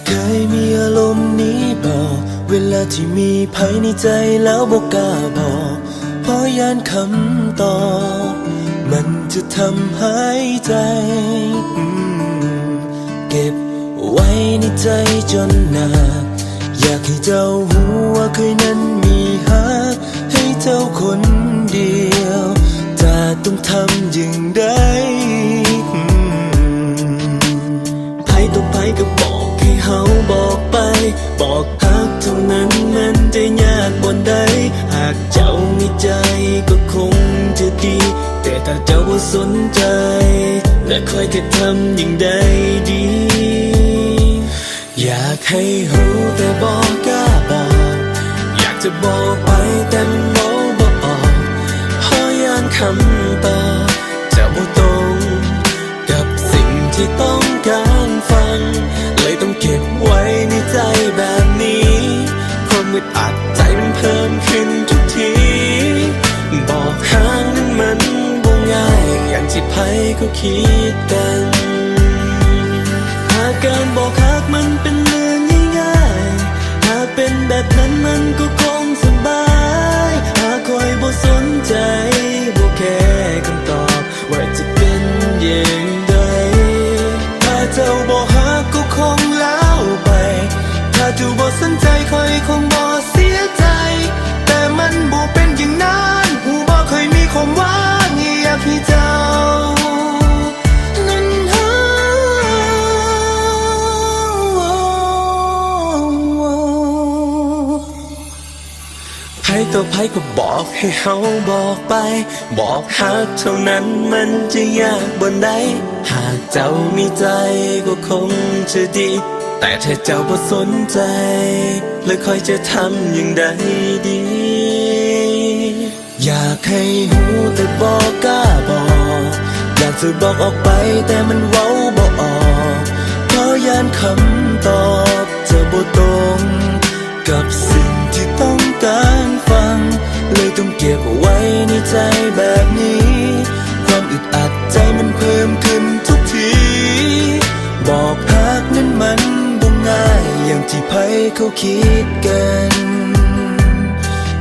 เคยมีอารมณ์นี้บอกเวลาที่มีภัยในใจแล้วบอกกล้าบอกเพราะยานคำตอบมันจะทำให้ใจเก็บไว้ในใจจนนานอยากให้เจ้ารู้ว่าเคยนั้นมีหักให้เจ้าคนเดียวแต่ต้องทำอย่างใดไผต่อไผก็บอกให้เฮาบอกไปบอกหักเท่านั้นมันจะยากบ่ใดหากเจ้ามีใจก็คงจะดีแต่ถ้าเจ้าบ่สนใจและคอยจะทำอย่างใดดีอยากให้รู้แต่บอกกล้าบอกอยากจะบอกไปแต่มันมองบ่ออกเพราะยานคำตอบจะบ่ตรงกับสิ่งที่ต้องการฟังเลยต้องเก็บไว้ในใจแบบนี้ความอึดอัดใจมันเพิ่มขึ้นทุกทีบอกห่างนั้นมันบ่ง่ายอย่างที่ไผเขาคิดกันหากการบอกหักมันเป็นเรื่องง่ายๆหากเป็นแบบนั้นมันก็คงสบายหากคอยบ่สนใจบ่แค่คำตอบว่าจะเป็นอย่างใดถ้าเจ้าบ่หักก็คงแล้วไปถ้าเจ้าบ่สนใจคอยคงบ่เสียใจแต่มันบ่เป็นอย่างนั้นหูบ่เคยมีความหวังอยากให้เจ้าไผต่อไผก็บอกให้เฮาบอกไปบอกหักเท่านั้นมันจะยากบ่ใดหากเจ้ามีใจก็คงจะดีแต่ถ้าเจ้าบ่สนใจแล้วคอยจะทำอย่างใดดีอยากให้รู้แต่บอกกล้าบอกอยากจะบอกออกไปแต่มันเว้าบ่ออกเพราะยานคำตอบจะบ่ตรงกับสิ่งที่ต้องการฟังเลยต้องเก็บไว้ในใจแบบนี้ความอึดอัดใจมันเพิ่มขึ้นทุกทีบอกหักนั้นมันบ่ง่ายอย่างที่ไผเขาคิดกัน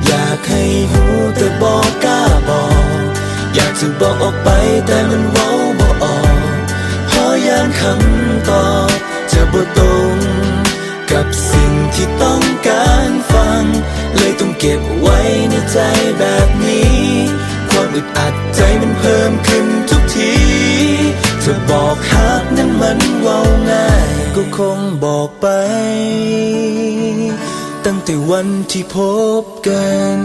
อยากให้รู้แต่บอกกล้าบอกอยากจะบอกออกไปแต่มันเว้าบ่ออกเพราะยานคำตอบจะบ่ตรงกับสิ่งที่ต้องการฟังเลยต้องเก็บไว้ในใจแบบนี้ความอึดอัดใจมันเพิ่มขึ้นทุกทีจะบอกหักนั้นมันเว้าง่ายก็คงบอกไปตั้งแต่วันที่พบกัน